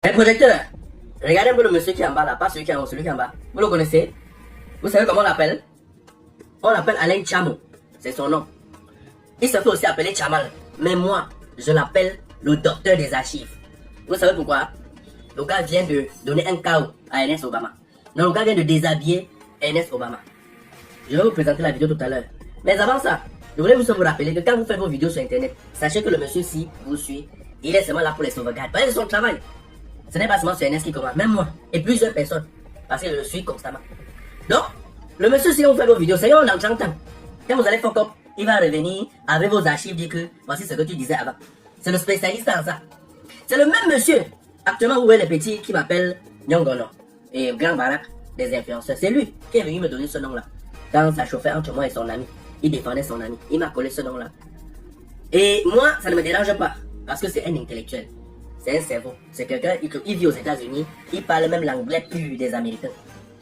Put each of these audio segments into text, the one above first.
Un projecteur. Regardez un peu le monsieur qui est en bas là, pas celui qui est en haut, celui qui est en bas. Vous le connaissez? Vous savez comment on l'appelle? On l'appelle Alain Chamo. C'est son nom. Il se fait aussi appeler Chamal. Mais moi, je l'appelle le docteur des archives. Vous savez pourquoi? Le gars vient de donner un chaos à Ernest Obama. Non, le gars vient de déshabiller Ernest Obama. Je vais vous présenter la vidéo tout à l'heure. Mais avant ça, je voulais vous rappeler que quand vous faites vos vidéos sur internet, sachez que le monsieur-ci vous suit. Il est seulement là pour les sauvegardes. Parce que c'est son travail. Ce n'est pas seulement sur Ernest qui commande, même moi et plusieurs personnes. Parce que je le suis constamment. Donc, le monsieur, si on fait vos vidéos, c'est on entend. Quand vous allez fuck up, il va revenir avec vos archives, dire que voici ce que tu disais avant. C'est le spécialiste en ça. C'est le même monsieur, actuellement, vous voyez les petits qui m'appellent Nyongono et Grand Barak des influenceurs. C'est lui qui est venu me donner ce nom-là. Quand ça chauffait entre moi et son ami, il défendait son ami. Il m'a collé ce nom-là. Et moi, ça ne me dérange pas, parce que c'est un intellectuel. C'est un cerveau. C'est quelqu'un, il vit aux États-Unis, il parle même l'anglais pur des Américains.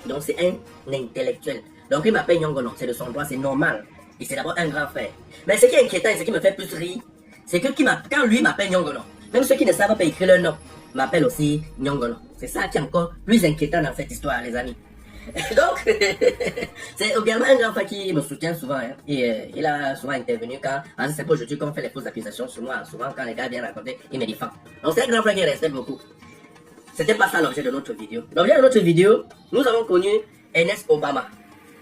Donc c'est un intellectuel. Donc il m'appelle Nyongono, c'est de son droit, c'est normal. Et c'est d'abord un grand frère. Mais ce qui est inquiétant et ce qui me fait plus rire, c'est que quand lui m'appelle Nyongono, même ceux qui ne savent pas écrire leur nom, m'appellent aussi Nyongono. C'est ça qui est encore plus inquiétant dans cette histoire, les amis. Donc, c'est également un grand frère qui me soutient souvent. Hein. Et il a souvent intervenu quand, c'est pas aujourd'hui qu'on fait les fausses accusations sur moi. Souvent, quand les gars viennent raconter, il me défend. Donc, c'est un grand frère qui respecte beaucoup. C'était pas ça l'objet de notre vidéo. L'objet de notre vidéo, nous avons connu Ernest Obama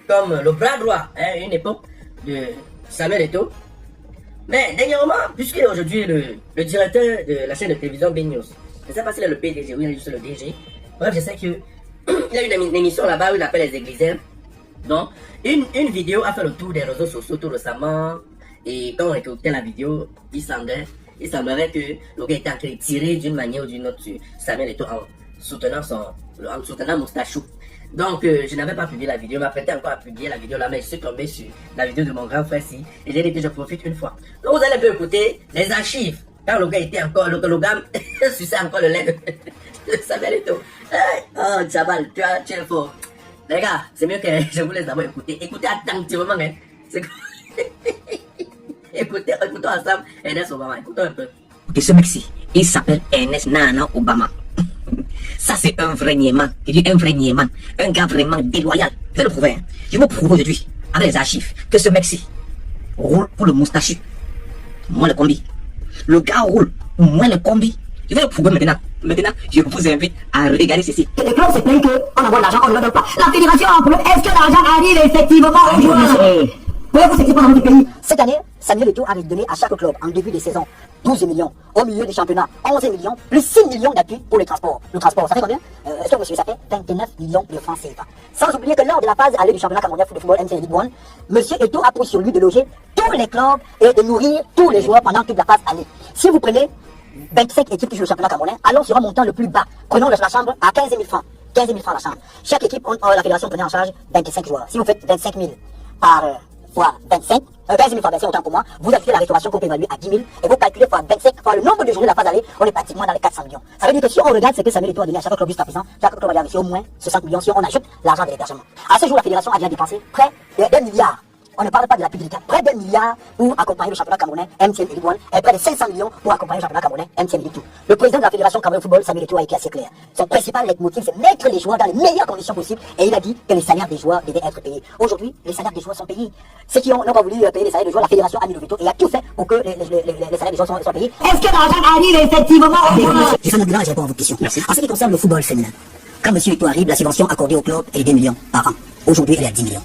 comme le bras droit à une époque de Samuel Eto'o. Mais dernièrement, puisque aujourd'hui le directeur de la chaîne de télévision B News, je ne sais pas s'il est le PDG ou il est juste le DG. Bref, je sais que il y a une émission là-bas où il appelle les églisiens. Donc, une vidéo a fait le tour des réseaux sociaux tout récemment. Et quand on écoutait la vidéo, il semblerait que le gars était en train de tirer d'une manière ou d'une autre sur Samuel Eto'o en soutenant Moustachou. Donc, je n'avais pas publié la vidéo, je m'apprêtais encore à publier la vidéo là, mais je suis tombé sur la vidéo de mon grand frère ici. Et j'ai dit que je profite une fois. Donc, vous allez bien écouter les archives. Quand le gars était encore, le gars suçait encore le lait de Samuel Eto'o. Oh, Jabal, tu es fort. Les gars, c'est mieux que je vous laisse d'abord écouter. Écoutez attentivement, hein. Écoutons ensemble Ernest Obama. Écoutons un peu. Et ce mec-ci, il s'appelle Ernest Nana Obama. Ça, c'est un vrai niéman. Il dit un vrai niéman. Un gars vraiment déloyal. Je vais le prouver. Hein. Je vous prouve aujourd'hui, avec les archives, que ce mec-ci roule pour le moustachu. Moi, le combi. Le gars roule pour moi, le combi. Je vais le prouver maintenant. Maintenant, je vous invite à regarder ceci. Le club se plaint qu'on envoie de l'argent, on ne le donne pas. La fédération en problème. Est-ce que l'argent arrive effectivement aux joueurs? Pouvez-vous s'expliquer dans notre pays? Cette année, Samuel Eto'o a donné à chaque club, en début de saison, 12 millions. Au milieu des championnats, 11 millions, plus 6 millions d'appui pour les transports. Le transport, ça fait combien? Est-ce que monsieur, ça fait 29 millions de francs CFA. Sans oublier que lors de la phase allée du championnat camerounais de football MTN Ligue 1, monsieur Eto'o a pris sur lui de loger tous les clubs et de nourrir tous les joueurs pendant toute la phase allée. Si vous prenez 25 équipes qui jouent le championnat camerounais, allons sur un montant le plus bas. Prenons la chambre à 15 000 francs. 15 000 francs la chambre. Chaque équipe, la fédération prenait en charge 25 joueurs. Si vous faites 25 000 par fois 25, 15 000 fois 25 autant pour moi, vous ajoutez la restauration qu'on peut évaluer à 10 000 et vous calculez fois 25 fois le nombre de journées de la phase aller, on est pratiquement dans les 400 millions. Ça veut dire que si on regarde ce que Samuel Eto'o a donné à chaque club jusqu'à présent, chaque club a reçu au moins 60 millions si on ajoute l'argent de l'hébergement. À ce jour, la fédération a déjà dépensé près d'1 milliard. On ne parle pas de la publicité. Près d'1 milliard pour accompagner le championnat camerounais MTN Ligue 1 et près de 500 millions pour accompagner le championnat camerounais MTN Ligue 2. Le président de la fédération camerounaise de football, Samuel Eto'o, a été assez clair. Son principal leitmotiv, c'est mettre les joueurs dans les meilleures conditions possibles et il a dit que les salaires des joueurs devaient être payés. Aujourd'hui, les salaires des joueurs sont payés. Ceux qui n'ont pas voulu payer les salaires des joueurs, la fédération a mis le veto et a tout fait pour que les salaires des joueurs soient payés. Est-ce que l'argent arrive effectivement? Je fais notre bilan et je réponds à votre question. Merci. En ce qui concerne le football féminin, quand M. Eto'o arrive, la subvention accordée au club est de 2 millions par an. Aujourd'hui, elle est à 10 millions.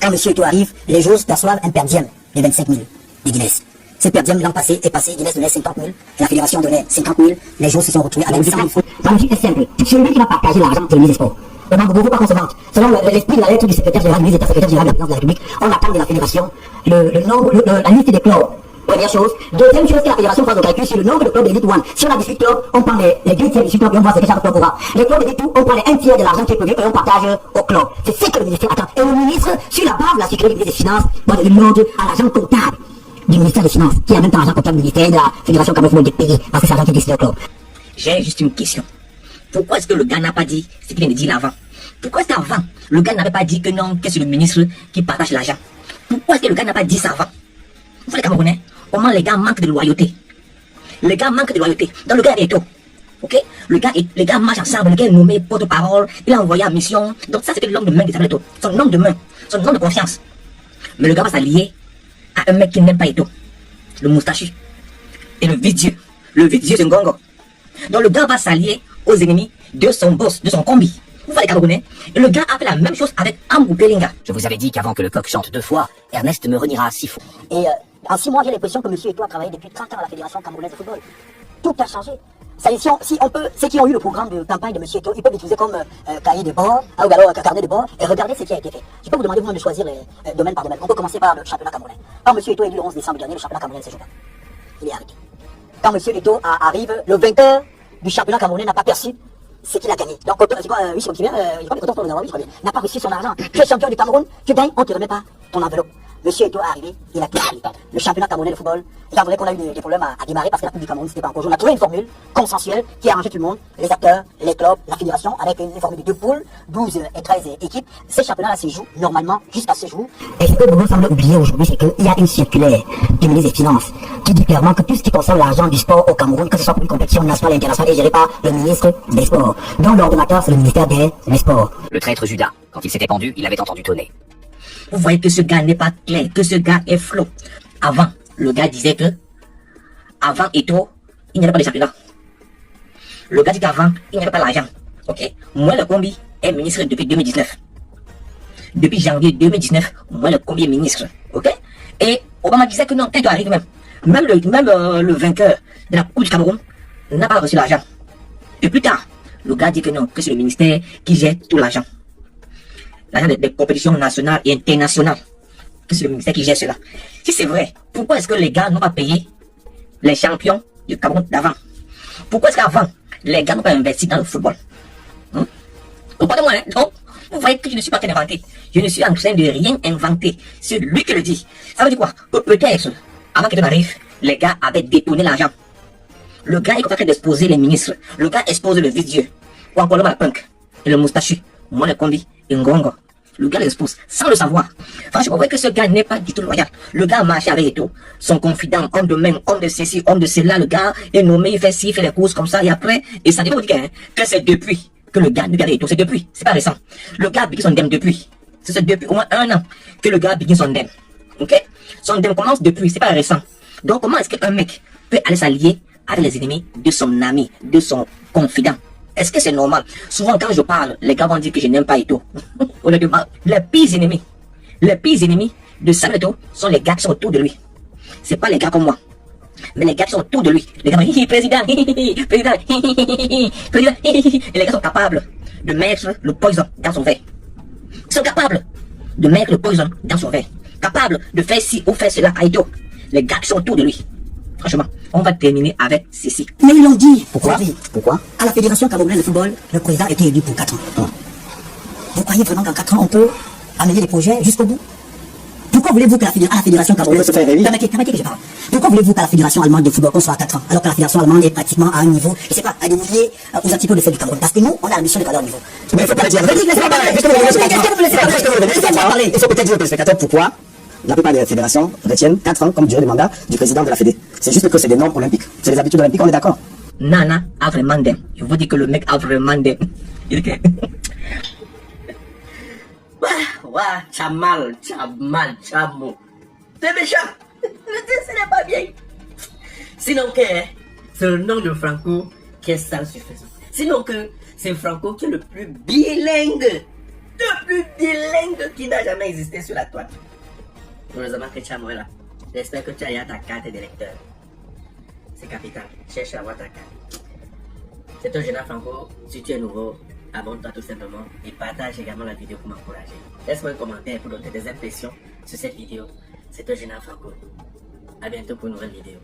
Quand M. Eto'o arrive, les joueuses perçoivent un per diem de 25 000 de Guinness. Ce per diem, l'an passé, est passé, Guinness donnait 50 000, la fédération donnait 50 000, les joueurs se sont retrouvés avec 100 000 francs. La logique est simple. C'est lui qui va partager l'argent de l'Union des Sports. Donc, il ne faut pas qu'on se mente. Selon l'esprit de la lettre du secrétaire général, du secrétaire général de la présidence de la République, on attend de la fédération la liste des clubs. Première chose. Deuxième chose, que la fédération fasse le calcul sur le nombre de clubs de Ligue 1. Si on a 18 clubs, on prend les 2 tiers des 18 clubs et on voit ce que chaque club aura. Les clubs de Ligue 2, on prend les 1 tiers de l'argent qui est prévu et on partage au club. C'est ce que le ministère attend. Et le ministre, sur la base de la sécurité du ministre des Finances, doit donner l'ordre à l'agent comptable du ministère des Finances, qui est en même temps l'agent comptable du ministère de la Fédération camerounaise de pays, parce que c'est l'argent qui décide au club. J'ai juste une question. Pourquoi est-ce que le gars n'a pas dit ce qu'il vient de dire là avant? Pourquoi est-ce qu'avant, le gars n'avait pas dit que non, que c'est le ministre qui partage l'argent? Pourquoi est-ce que le gars n'a pas dit ça avant? Vous les Camerounais, comment les gars manquent de loyauté? Les gars manquent de loyauté. Dans le gars est Eto'o. Ok? Les gars marchent ensemble, le gars est nommé porte-parole, il a envoyé en mission. Donc ça, c'était l'homme de main qui s'appelle Eto'o. Son homme de main, son homme de confiance. Mais le gars va s'allier à un mec qui n'aime pas Eto'o. Le moustachu. Et le vidieux. Le vidieux, c'est Ngongo. Donc le gars va s'allier aux ennemis de son boss, de son combi. Vous voyez les Camerounais? Et le gars a fait la même chose avec Ambou Pelinga. Je vous avais dit qu'avant que le coq chante 2 fois, Ernest me reniera 6 fois. Et en 6 mois, j'ai l'impression que M. Eto'o a travaillé depuis 30 ans à la Fédération camerounaise de football. Tout a changé. Ça, si on peut, ceux qui ont eu le programme de campagne de M. Eto'o, ils peuvent l'utiliser comme cahier de bord, ou alors carnet de bord, et regarder ce qui a été fait. Je peux vous demander, vous, de choisir les domaine par domaine. On peut commencer par le championnat camerounais. Quand M. Eto'o est élu le 11 décembre dernier, le championnat camerounais ne se joue pas. Il est arrêté. Quand M. Eto'o arrive, le vainqueur du championnat camerounais n'a pas perçu ce qu'il a gagné. Donc, c'est quoi, oui, je me souviens, n'a pas reçu son argent. Tu es champion du Cameroun, tu gagnes, on ne te remet pas ton enveloppe. Monsieur Eto'o est arrivé, il a tout pris. Le championnat camerounais de football, il a vrai qu'on a eu des problèmes à démarrer parce que la Coupe du Cameroun, c'était pas encore joué. On a trouvé une formule consensuelle qui a arrangé tout le monde, les acteurs, les clubs, la fédération, avec une formule de 2 poules, 12 et 13 équipes. Ces championnats-là se jouent normalement jusqu'à ce jour. Et ce que Bobo semble oublier aujourd'hui, c'est qu'il y a une circulaire du ministre des Finances qui dit clairement que tout ce qui concerne l'argent du sport au Cameroun, que ce soit pour une compétition nationale et internationale, est géré par le ministre des Sports. Donc l'ordonnateur, c'est le ministère des Sports. Le traître Judas, quand il s'était pendu, il avait entendu tonner. Vous voyez que ce gars n'est pas clair, que ce gars est flot. Avant, le gars disait que, avant Eto'o, il n'y avait pas de championnat. Le gars dit qu'avant, il n'y avait pas l'argent. Ok? Moi, le combi est ministre depuis 2019. Depuis janvier 2019, moi, le combi est ministre. Ok? Et Obama disait que non, quand il arrive même le vainqueur de la Coupe du Cameroun n'a pas reçu l'argent. Et plus tard, le gars dit que non, que c'est le ministère qui gère tout l'argent. L'argent des compétitions nationales et internationales. Que c'est le ministère qui gère cela. Si c'est vrai, pourquoi est-ce que les gars n'ont pas payé les champions du Cameroun d'avant? Pourquoi est-ce qu'avant, les gars n'ont pas investi dans le football? Comprenez-moi, hein? Donc, vous voyez que je ne suis pas en train d'inventer. Je ne suis en train de rien inventer. C'est lui qui le dit. Ça veut dire quoi? Que peut-être, avant que n'arrive, les gars avaient détourné l'argent. Le gars est en train d'exposer les ministres. Le gars expose le vieux. Ou encore le malpunk. Et le moustachu. Moi, le combi. Et Ngongo. Le gars l'expose sans le savoir. Franchement, vous voyez que ce gars n'est pas du tout loyal. Le gars a marché avec Eto'o. Son confident, homme de main, homme de ceci, homme de cela. Le gars est nommé, il fait ci, il fait les courses comme ça. Et après, et ça ne veut pas dire que c'est depuis que le gars nous garde Eto'o. C'est depuis. C'est pas récent. Le gars a piqué son dème depuis. C'est depuis au moins 1 an que le gars a piqué son dème. Ok? Son dème commence depuis. C'est pas récent. Donc, comment est-ce qu'un mec peut aller s'allier avec les ennemis de son ami, de son confident? Est-ce que c'est normal? Souvent, quand je parle, les gars vont dire que je n'aime pas Eto'o. Honnêtement, les pires ennemis de Samuel Eto'o sont les gars qui sont autour de lui. C'est pas les gars comme moi. Mais les gars qui sont autour de lui. Les gars vont dire, président, président, président. Et les gars sont capables de mettre le poison dans son verre. Ils sont capables de mettre le poison dans son verre. Capables de faire ci ou faire cela à Eto'o. Les gars qui sont autour de lui. Franchement, on va terminer avec ceci. Mais ils l'ont dit. Pourquoi? Pourquoi? À la Fédération camerounaise de football, le président était élu pour 4 ans. Vous croyez vraiment qu'en 4 ans, on peut amener les projets jusqu'au bout? Pourquoi voulez-vous qu'à la Fédération camerounaise de football... Permettez que je parle. Pourquoi voulez-vous qu'à la Fédération allemande de football, qu'on soit à 4 ans, alors que la Fédération allemande est pratiquement à un niveau, je sais pas, à des milliers aux antipodes de celle du Cameroun? Parce que nous, on a la mission de leur niveau. Mais il faut pas le dire. Il faut peut-être dire aux téléspectateurs pourquoi la plupart des fédérations retiennent 4 ans comme durée de mandat du président de la Fédé. C'est juste que c'est des normes olympiques. C'est les habitudes olympiques, on est d'accord. Nana a vraiment d'aime. Je vous dis que le mec a vraiment d'aime. Ouah, Chamal, Chamo. C'est méchant. Ce n'est pas bien. Sinon que c'est le nom de Franco qui est sans suffisant. Sinon que c'est Franco qui est le plus bilingue. Le plus bilingue qui n'a jamais existé sur la toile. Heureusement que Chamo est là. J'espère que tu as ta carte d'électeur. C'est capital. Cherche à avoir ta carte. C'est toi, Général Franco. Si tu es nouveau, abonne-toi tout simplement et partage également la vidéo pour m'encourager. Laisse-moi un commentaire pour donner des impressions sur cette vidéo. C'est toi, Général Franco. A bientôt pour une nouvelle vidéo.